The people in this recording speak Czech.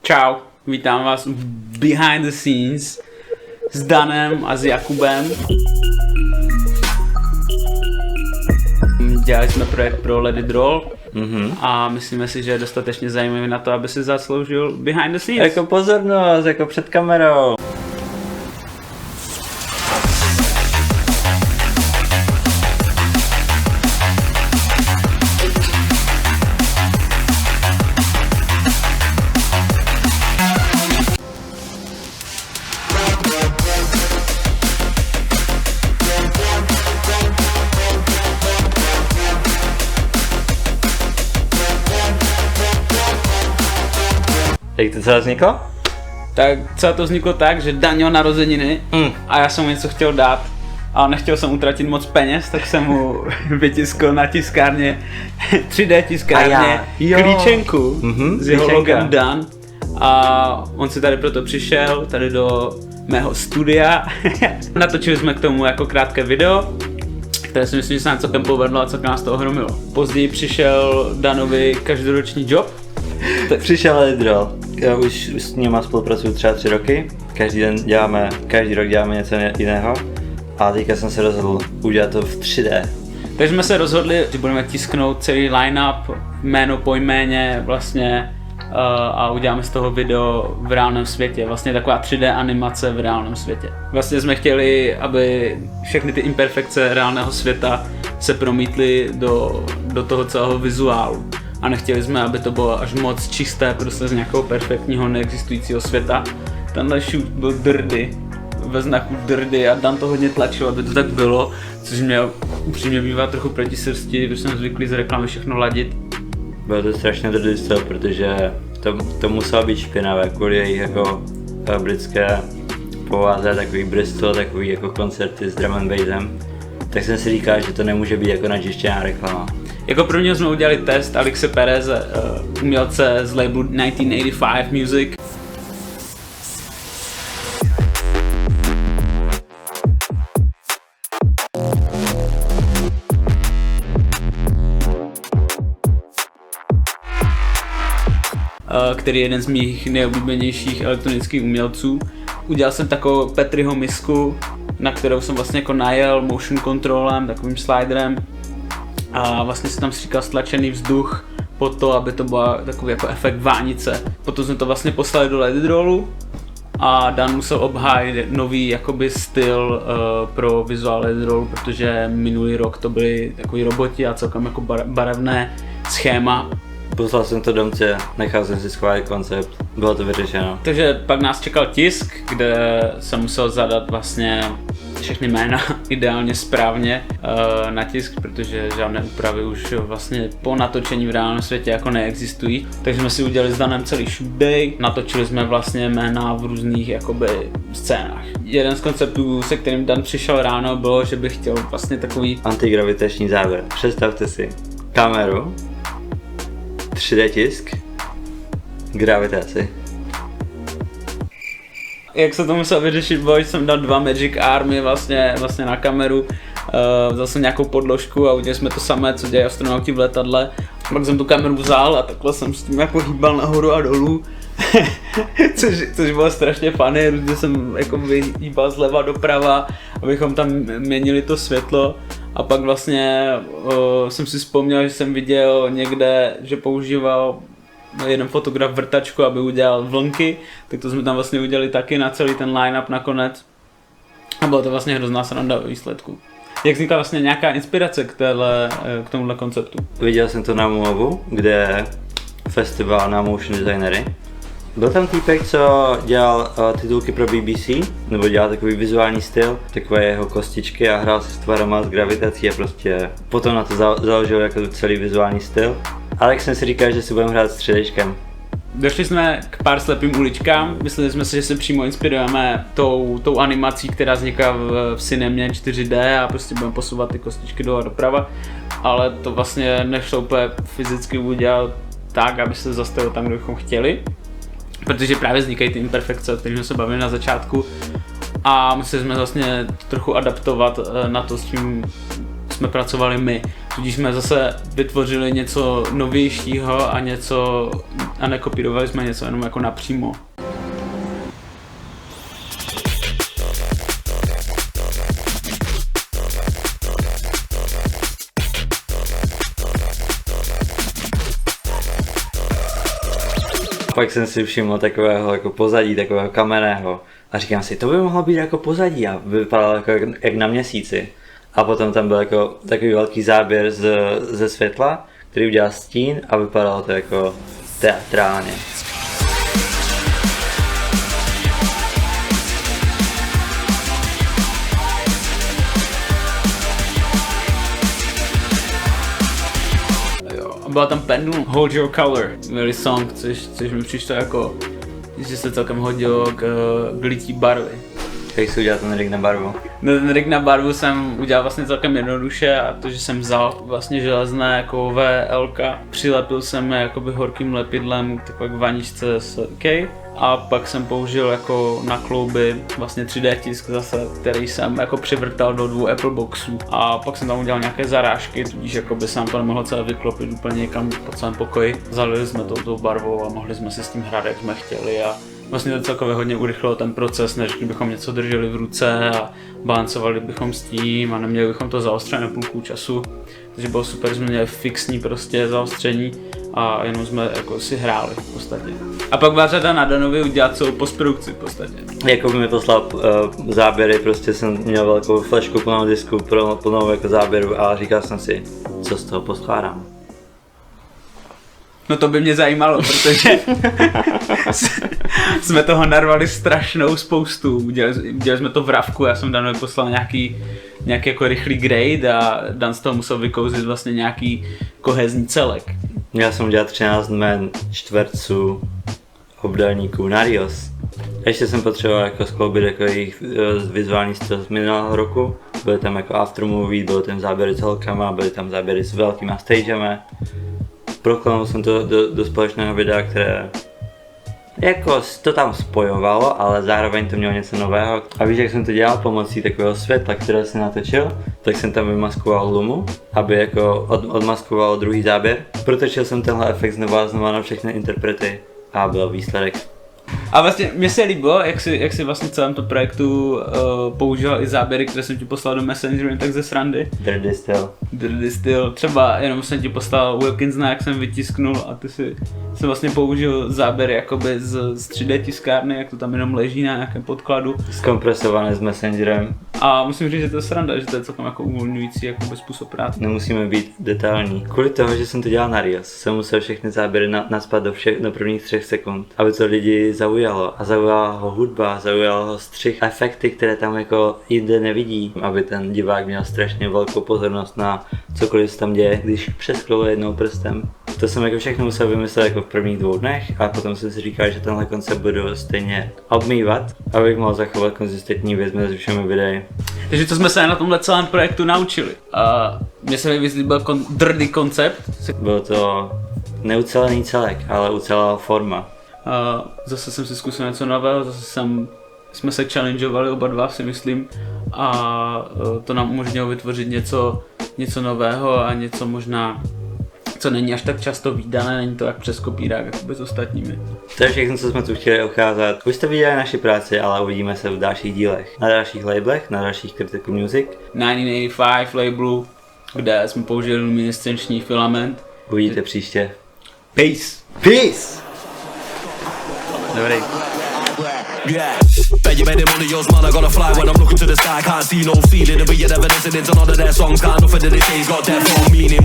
Čau, vítám vás behind the scenes s Danem a s Jakubem. Dělali jsme projekt pro Let It Roll a myslíme si, že je dostatečně zajímavý na to, aby si zasloužil behind the scenes. Jako pozornost, jako před kamerou. Jak to celé vzniklo? Tak celé to vzniklo tak, že Dan měl narozeniny a já jsem mu něco chtěl dát, ale nechtěl jsem utratit moc peněz, tak jsem mu vytiskl na tiskárně 3D tiskárně klíčenku s jeho logem Dan a on si tady proto přišel, tady do mého studia. Natočili jsme k tomu jako krátké video, které si myslím, že se nám celkem povedlo a celkem nás to ohromilo. Později přišel Danovi každoroční job. Přišel Let It Roll. Já už s nima spolupracuju třeba 3 roky. Každý rok děláme něco jiného. A teďka jsem se rozhodl udělat to v 3D. Takže jsme se rozhodli, že budeme tisknout celý line-up, jméno po jméně vlastně a uděláme z toho video v reálném světě. Vlastně taková 3D animace v reálném světě. Vlastně jsme chtěli, aby všechny ty imperfekce reálného světa se promítly do toho celého vizuálu. A nechtěli jsme, aby to bylo až moc čisté, prostě z nějakého perfektního neexistujícího světa. Tenhle shoot byl drdy, ve znaku drdy a Dan to hodně tlačil, aby to tak bylo, což mě upřímně bývá trochu proti srsti, protože jsem zvyklý z reklamy všechno ladit. Bylo to strašně drdy styl, protože to muselo být špinavé kvůli jejich jako britské povaze, takový Bristol, takový jako koncerty s drum and bassem. Tak jsem si říkal, že to nemůže být jako načištěná reklama. Jako prvního jsme udělali test Alexe Pereze, umělce z labelu 1985 Music. Který je jeden z mých nejoblíbenějších elektronických umělců. Udělal jsem takovou Petriho misku, na kterou jsem vlastně jako najel motion controlem, takovým sliderem. A vlastně se tam stříkal stlačený vzduch po to, aby to byl takový jako efekt vánice. Potom jsme to vlastně poslali do Let It Rollu a Dan musel obhájit nový jakoby styl pro vizuál Let It Rollu, protože minulý rok to byly takový roboti a celkem jako barevné schéma. Poslal jsem to domce, nechal jsem si schválit koncept, bylo to vyřešeno. Takže pak nás čekal tisk, kde jsem musel zadat vlastně všechny jména ideálně správně na tisk, protože žádné úpravy už vlastně po natočení v reálném světě jako neexistují. Takže jsme si udělali s Danem celý shoot day, natočili jsme vlastně jména v různých jakoby scénách. Jeden z konceptů, se kterým Dan přišel ráno, bylo, že bych chtěl vlastně takový antigravitační záběr. Představte si kameru, 3D tisk, gravitaci. Jak se to musel vyřešit, bylo, že jsem dal 2 Magic Army vlastně na kameru, vzal jsem nějakou podložku a udělali jsme to samé, co dělají astronauti v letadle. Pak jsem tu kameru vzal a takhle jsem s tím jako hýbal nahoru a dolů, což bylo strašně funny, různě jsem jako hýbal zleva doprava, abychom tam měnili to světlo. A pak vlastně jsem si vzpomněl, že jsem viděl někde, že používal jeden fotograf vrtačku, aby udělal vlnky, tak to jsme tam vlastně udělali taky na celý ten line-up nakonec. A bylo to vlastně hrozná sranda výsledku. Jak vznikla vlastně nějaká inspirace k tomuhle konceptu? Viděl jsem to na MOVu, kde je festival na motion designery. Byl tam týpek, co dělal titulky pro BBC, nebo dělal takový vizuální styl, takové jeho kostičky a hrál se s tvarama, s gravitací a prostě potom na to založil jako celý vizuální styl. Alex jsem si říkal, že si budeme hrát s 3Dčkem. Došli jsme k pár slepým uličkám, mysleli jsme si, že se přímo inspirujeme tou animací, která vzniká v Cinemě 4D a prostě budeme posouvat ty kostičky dolů a doprava, ale to vlastně nešlo úplně fyzicky udělat tak, aby se zastavil tam, kde bychom chtěli. Protože právě vznikají ty imperfekce, o kterých jsme se bavili na začátku a museli jsme vlastně trochu adaptovat na to, s čím jsme pracovali my. Tudíž jsme zase vytvořili něco novějšího a nekopírovali jsme něco jenom jako napřímo. Pak jsem si všiml takového jako pozadí, takového kamenného a říkám si, to by mohlo být jako pozadí a vypadalo jako jak na Měsíci. A potom tam byl jako takový velký záběr ze světla, který udělal stín a vypadalo to jako teatrálně. Byla tam Pendulum, Hold Your Color, měli song, což mi přišlo jako, že se celkem hodilo k lití barvy. Jak jsi udělal ten rig na barvu? No, ten rig na barvu jsem udělal vlastně celkem jednoduše a to, že jsem vzal vlastně železné jako VLka, přilepil jsem je jakoby horkým lepidlem takové k vaničce z IKEA a pak jsem použil jako na klouby vlastně 3D tisk zase, který jsem jako přivrtal do 2 Apple boxů a pak jsem tam udělal nějaké zarážky, tudíž jakoby se nám to nemohlo celé vyklopit úplně někam po celém pokoji. Zalili jsme to tou barvou a mohli jsme si s tím hrát, jak jsme chtěli a vlastně to celkově hodně urychlilo ten proces, než kdybychom něco drželi v ruce a balancovali bychom s tím a neměli bychom to zaostřené půlku času. Takže bylo super, jsme měli fixní prostě zaostření a jenom jsme jako si hráli v podstatě. A pak byla řada na Danovi udělat celou postprodukci v podstatě. Jako by mi poslal záběry, prostě jsem měl velkou flešku plnou disku, plnou jako záběru a říkal jsem si, co z toho poskládám. No to by mě zajímalo, protože jsme toho narvali strašnou spoustu. Udělali jsme to v Ravku, já jsem Danovi poslal nějaký jako rychlý grade a Dan z toho musel vykouzit vlastně nějaký kohezní celek. Já jsem udělal 13 jmen čtverců obdélníků Narios. Ještě jsem potřeboval jako skloubit jako jejich vizuální styl z minulého roku. Byly tam jako aftermovie, byly tam záběry s holkama, byly tam záběry s velkýma stagema. Proklamil jsem to do společného videa, které jako to tam spojovalo, ale zároveň to mělo něco nového. A víš, jak jsem to dělal pomocí takového světla, které jsem natočil, tak jsem tam vymaskoval lumu, aby jako odmaskoval druhý záběr. Protočil jsem tenhle efekt znova na všechny interprety a byl výsledek. A vlastně mě se líbilo, jak si vlastně celém tom projektu používal i záběry, které jsem ti poslal do Messengeru jen tak ze srandy. Dirty Still. Třeba jenom jsem ti poslal Wilkinsona, jak jsem vytisknul a ty si vlastně použil záběry jakoby z 3D tiskárny, jak to tam jenom leží na nějakém podkladu. Zkompresované s Messengerem. A musím říct, že to je sranda, že to je celkem jako uvolňující jakoby způsob práce. Nemusíme být detailní. Kvůli toho, že jsem to dělal na Rios, jsem musel všechny záběry naspat do prvních 3 sekund, aby to lidi zaujalo. A zaujala ho hudba, zaujala ho střih, efekty, které tam jako jinde nevidí, aby ten divák měl strašně velkou pozornost na cokoliv se tam děje, když přeskroluje jednou prstem. To jsem jako všechno musel vymyslet jako v prvních 2 dnech a potom jsem si říkal, že tenhle koncept budu stejně obmývat, abych mohl zachovat konzistentní věc mezi všemi videi. Takže co jsme se na tomhle celém projektu naučili? Mně se mi líbil drdý koncept. Byl to neucelený celek, ale ucelá forma. Zase jsem si zkusil něco nového, jsme se challengeovali oba dva, si myslím, a to nám umožnilo vytvořit něco nového a něco možná, co není až tak často vídané, není to jak přes kopírák, jako s ostatními. To je všechno, co jsme tu chtěli ukázat. Už jste viděli naši práci, ale uvidíme se v dalších dílech. Na dalších labelech, na dalších Critical Music. 1985 labelu, kde jsme použili luminescenční filament. Uvidíte příště. Peace! Dobrý. Yeah, bet you made it one of yours, man. I gotta fly when I'm looking to the sky. Can't see no ceiling, but you're never listening to none of their songs. Can't nothing that they say's got their full meaning.